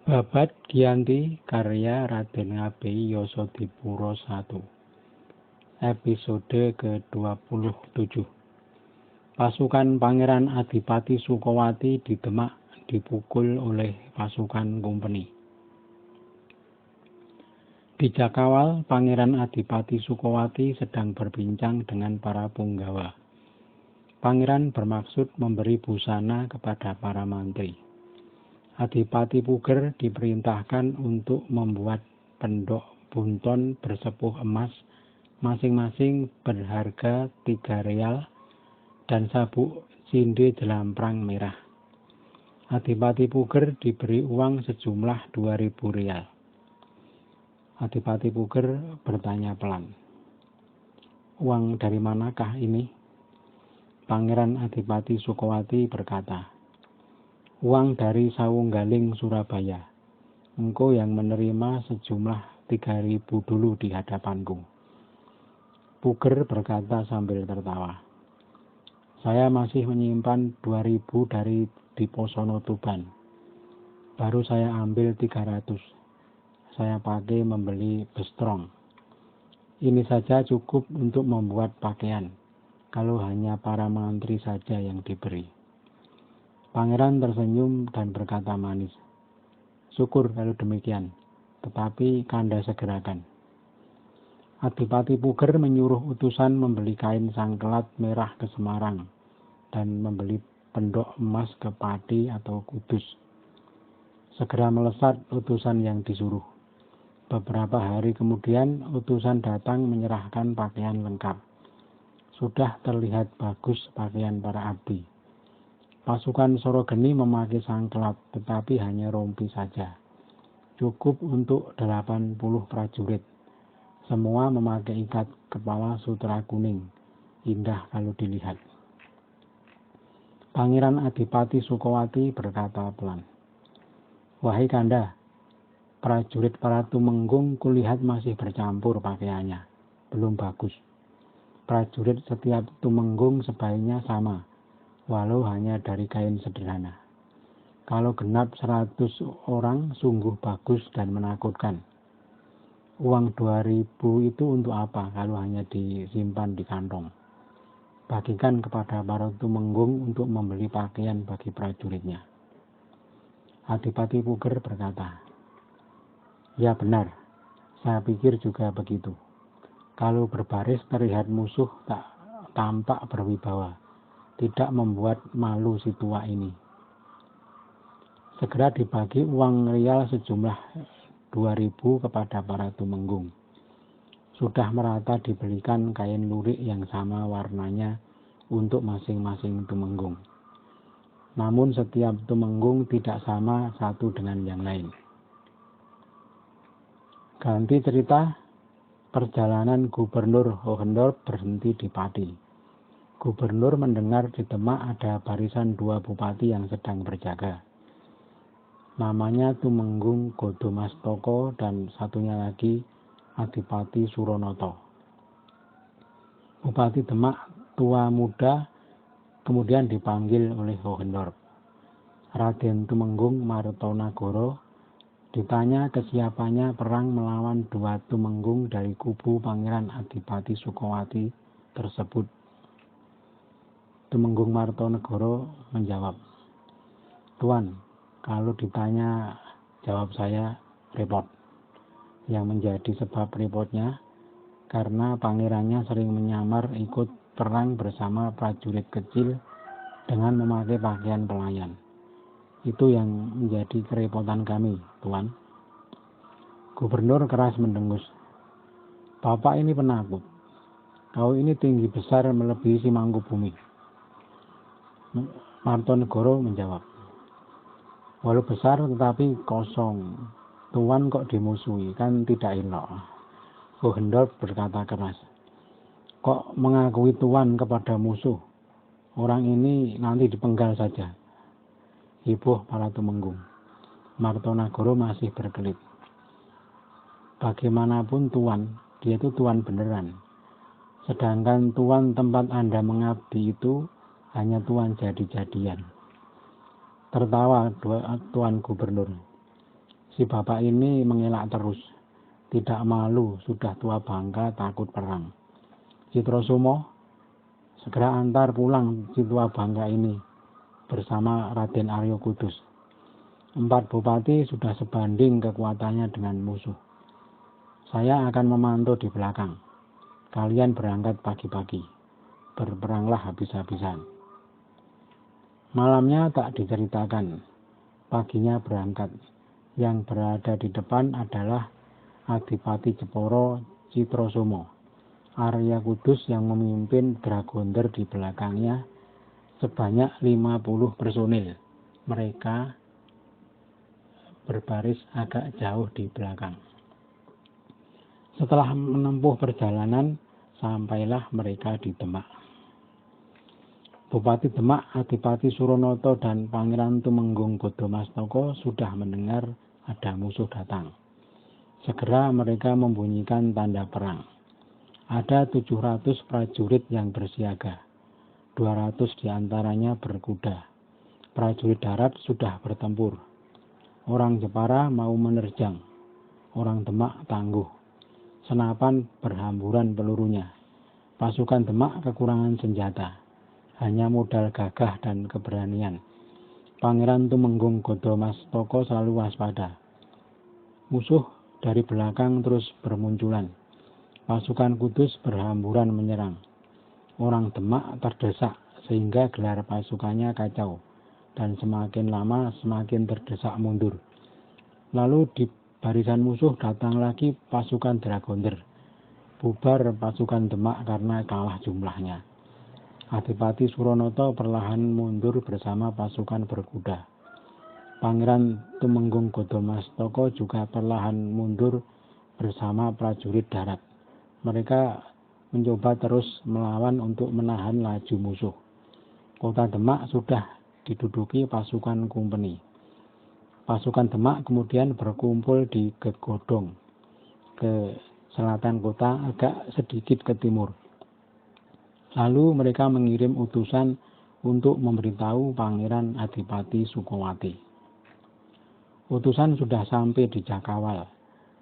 Babad Giyanti karya Raden Ngabei Yasadipura I. Episode ke-27. Pasukan Pangeran Adipati Sukowati di Demak dipukul oleh pasukan Kompeni. Di Jakawal, Pangeran Adipati Sukowati sedang berbincang dengan para punggawa. Pangeran bermaksud memberi busana kepada para mantri. Adipati Puger diperintahkan untuk membuat pendok bunton bersepuh emas masing-masing berharga 3 real dan sabuk cinde jelamprang merah. Adipati Puger diberi uang sejumlah 2.000 real. Adipati Puger bertanya pelan, "Uang dari manakah ini?" Pangeran Adipati Sukowati berkata, "Uang dari Sawunggaling Surabaya. Engkau yang menerima sejumlah 3.000 dulu di hadapanku." Puger berkata sambil tertawa, "Saya masih menyimpan 2.000 dari Diposono Tuban. Baru saya ambil 300. Saya pakai membeli bestrong. Ini saja cukup untuk membuat pakaian, kalau hanya para mantri saja yang diberi." Pangeran tersenyum dan berkata manis, "Syukur kalau demikian, tetapi Kanda segerakan." Adipati Puger menyuruh utusan membeli kain sangkelat merah ke Semarang dan membeli pendok emas ke Pati atau Kudus. Segera melesat utusan yang disuruh. Beberapa hari kemudian utusan datang menyerahkan pakaian lengkap. Sudah terlihat bagus pakaian para abdi. Pasukan Sorogeni memakai sangkelat, tetapi hanya rompi saja. Cukup untuk 80 prajurit. Semua memakai ikat kepala sutra kuning. Indah kalau dilihat. Pangeran Adipati Sukowati berkata pelan, "Wahai Kanda, prajurit para Tumenggung kulihat masih bercampur pakaiannya. Belum bagus. Prajurit setiap Tumenggung sebaiknya sama, walau hanya dari kain sederhana. Kalau genap 100 orang sungguh bagus dan menakutkan. Uang 2.000 itu untuk apa kalau hanya disimpan di kantong? Bagikan kepada para Tumenggung untuk membeli pakaian bagi prajuritnya." Adipati Puger berkata, "Ya benar, saya pikir juga begitu. Kalau berbaris terlihat musuh tak tampak berwibawa, tidak membuat malu si tua ini." Segera dibagi uang rial sejumlah 2.000 kepada para Tumenggung. Sudah merata dibelikan kain lurik yang sama warnanya untuk masing-masing Tumenggung. Namun setiap Tumenggung tidak sama satu dengan yang lain. Ganti cerita, perjalanan Gubernur Hohendorp berhenti di Pati. Gubernur mendengar di Demak ada barisan 2 bupati yang sedang berjaga. Namanya Tumenggung Godomastoko dan satunya lagi Adipati Suronoto. Bupati Demak tua muda kemudian dipanggil oleh Hohendorp. Raden Tumenggung Martonagoro ditanya kesiapannya perang melawan 2 Tumenggung dari kubu Pangeran Adipati Sukowati tersebut. Tumenggung Martonagoro menjawab, "Tuan, kalau ditanya jawab saya repot." Yang menjadi sebab repotnya karena pangerannya sering menyamar ikut perang bersama prajurit kecil dengan memakai pakaian pelayan. Itu yang menjadi kerepotan kami, Tuan. Gubernur keras mendengus. "Bapak ini penakut. Kau ini tinggi besar melebihi si Mangkubumi." Martonegoro menjawab, "Walau besar tetapi kosong. Tuan kok dimusuhi, kan tidak elok." Hohendorp berkata keras, "Kok mengakui Tuan kepada musuh? Orang ini nanti dipenggal saja." Heboh para Tumenggung. Martonagoro masih berkelit. "Bagaimanapun Tuan, dia itu Tuan beneran. Sedangkan Tuan tempat Anda mengabdi itu hanya Tuan jadi-jadian." Tertawa Tuan Gubernur. Si bapak ini mengelak terus. Tidak malu, sudah tua bangka, takut perang. Citrosomo, segera antar pulang si tua bangka ini bersama Raden Arya Kudus. 4 bupati sudah sebanding kekuatannya dengan musuh. Saya akan memantau di belakang. Kalian berangkat pagi-pagi. Berperanglah habis-habisan. Malamnya tak diceritakan. Paginya berangkat. Yang berada di depan adalah Adipati Jepara Citrosomo. Arya Kudus yang memimpin dragonder di belakangnya sebanyak 50 personil. Mereka berbaris agak jauh di belakang. Setelah menempuh perjalanan, sampailah mereka di Demak. Bupati Demak, Adipati Suronoto dan Pangeran Tumenggung Godomastoko sudah mendengar ada musuh datang. Segera mereka membunyikan tanda perang. Ada 700 prajurit yang bersiaga. 200 diantaranya berkuda. Prajurit darat sudah bertempur. Orang Jepara mau menerjang. Orang Demak tangguh. Senapan berhamburan pelurunya. Pasukan Demak kekurangan senjata. Hanya modal gagah dan keberanian. Pangeran Tumenggung Godomastoko selalu waspada. Musuh dari belakang terus bermunculan. Pasukan Kudus berhamburan menyerang. Orang Demak terdesak sehingga gelar pasukannya kacau. Dan semakin lama semakin terdesak mundur. Lalu di barisan musuh datang lagi pasukan dragonder. Bubar pasukan Demak karena kalah jumlahnya. Adipati Suronoto perlahan mundur bersama pasukan berkuda. Pangeran Tumenggung Godomastoko juga perlahan mundur bersama prajurit darat. Mereka mencoba terus melawan untuk menahan laju musuh. Kota Demak sudah diduduki pasukan kumpeni. Pasukan Demak kemudian berkumpul di Gegodong, ke selatan kota agak sedikit ke timur. Lalu mereka mengirim utusan untuk memberitahu Pangeran Adipati Sukowati. Utusan sudah sampai di Jakawal,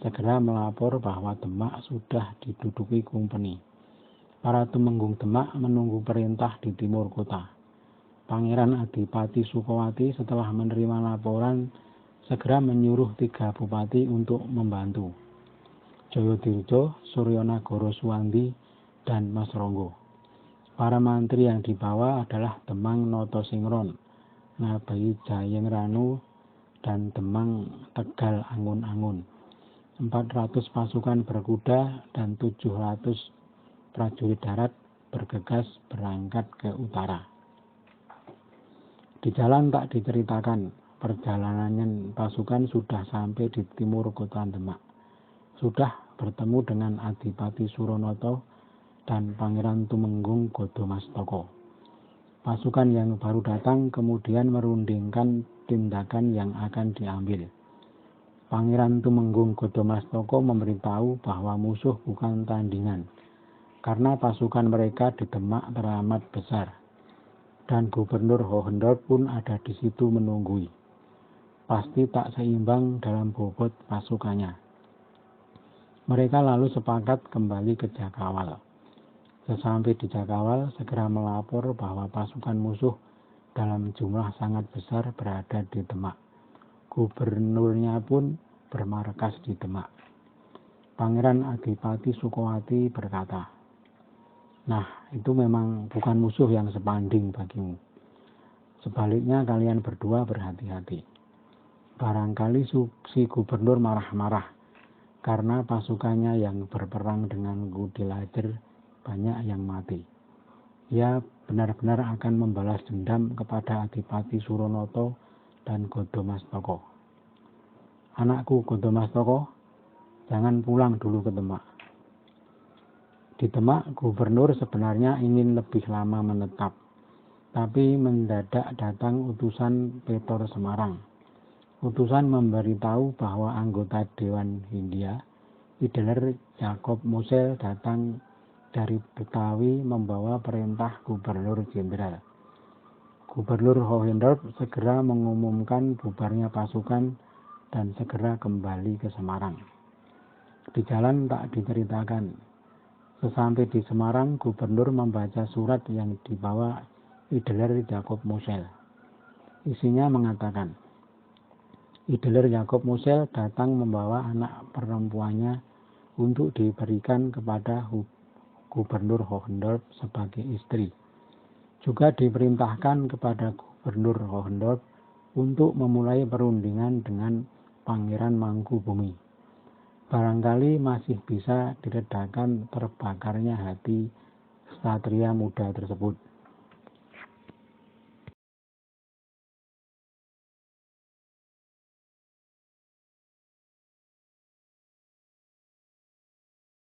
segera melapor bahwa Demak sudah diduduki kumpeni. Para Tumenggung Demak menunggu perintah di timur kota. Pangeran Adipati Sukowati setelah menerima laporan segera menyuruh 3 bupati untuk membantu. Joyodirjo, Suryonagoro Suwandi, dan Mas Ronggo. Para mantri yang dibawa adalah Demang Notosingron, Ngabeyi Jayeng Ranu, dan Demang Tegal Angun-Angun. 400 pasukan berkuda dan 700 prajurit darat bergegas berangkat ke utara. Di jalan tak diceritakan, perjalanan pasukan sudah sampai di timur kota Demak. Sudah bertemu dengan Adipati Suronoto dan Pangeran Tumenggung Godomastoko. Pasukan yang baru datang kemudian merundingkan tindakan yang akan diambil. Pangeran Tumenggung Godomastoko memberitahu bahwa musuh bukan tandingan, karena pasukan mereka di Demak teramat besar, dan Gubernur Hohenberg pun ada di situ menunggui. Pasti tak seimbang dalam bobot pasukannya. Mereka lalu sepakat kembali ke Jakawal. Sesampai di Jakawal, segera melapor bahwa pasukan musuh dalam jumlah sangat besar berada di Demak. Gubernurnya pun bermarkas di Demak. Pangeran Adipati Sukowati berkata, "Nah, itu memang bukan musuh yang sebanding bagimu. Sebaliknya kalian berdua berhati-hati. Barangkali si gubernur marah-marah karena pasukannya yang berperang dengan Gudilajer banyak yang mati. Ia benar-benar akan membalas dendam kepada Adipati Suronoto dan Godomastoko. Anakku Godomastoko, jangan pulang dulu ke Demak." Di Demak, gubernur sebenarnya ingin lebih lama menetap, tapi mendadak datang utusan Petor Semarang. Utusan memberitahu bahwa anggota Dewan Hindia, Fideler Jacob Mosel datang dari Betawi membawa perintah Gubernur Jenderal. Gubernur Hohenberg segera mengumumkan bubarnya pasukan dan segera kembali ke Semarang. Di jalan tak diceritakan. Sesampai di Semarang, gubernur membaca surat yang dibawa Ideler Jacob Mosel. Isinya mengatakan, Ideler Jacob Mosel datang membawa anak perempuannya untuk diberikan kepada Gubernur Hohendorp sebagai istri. Juga diperintahkan kepada Gubernur Hohendorp untuk memulai perundingan dengan Pangeran Mangkubumi. Barangkali masih bisa diredakan terbakarnya hati ksatria muda tersebut.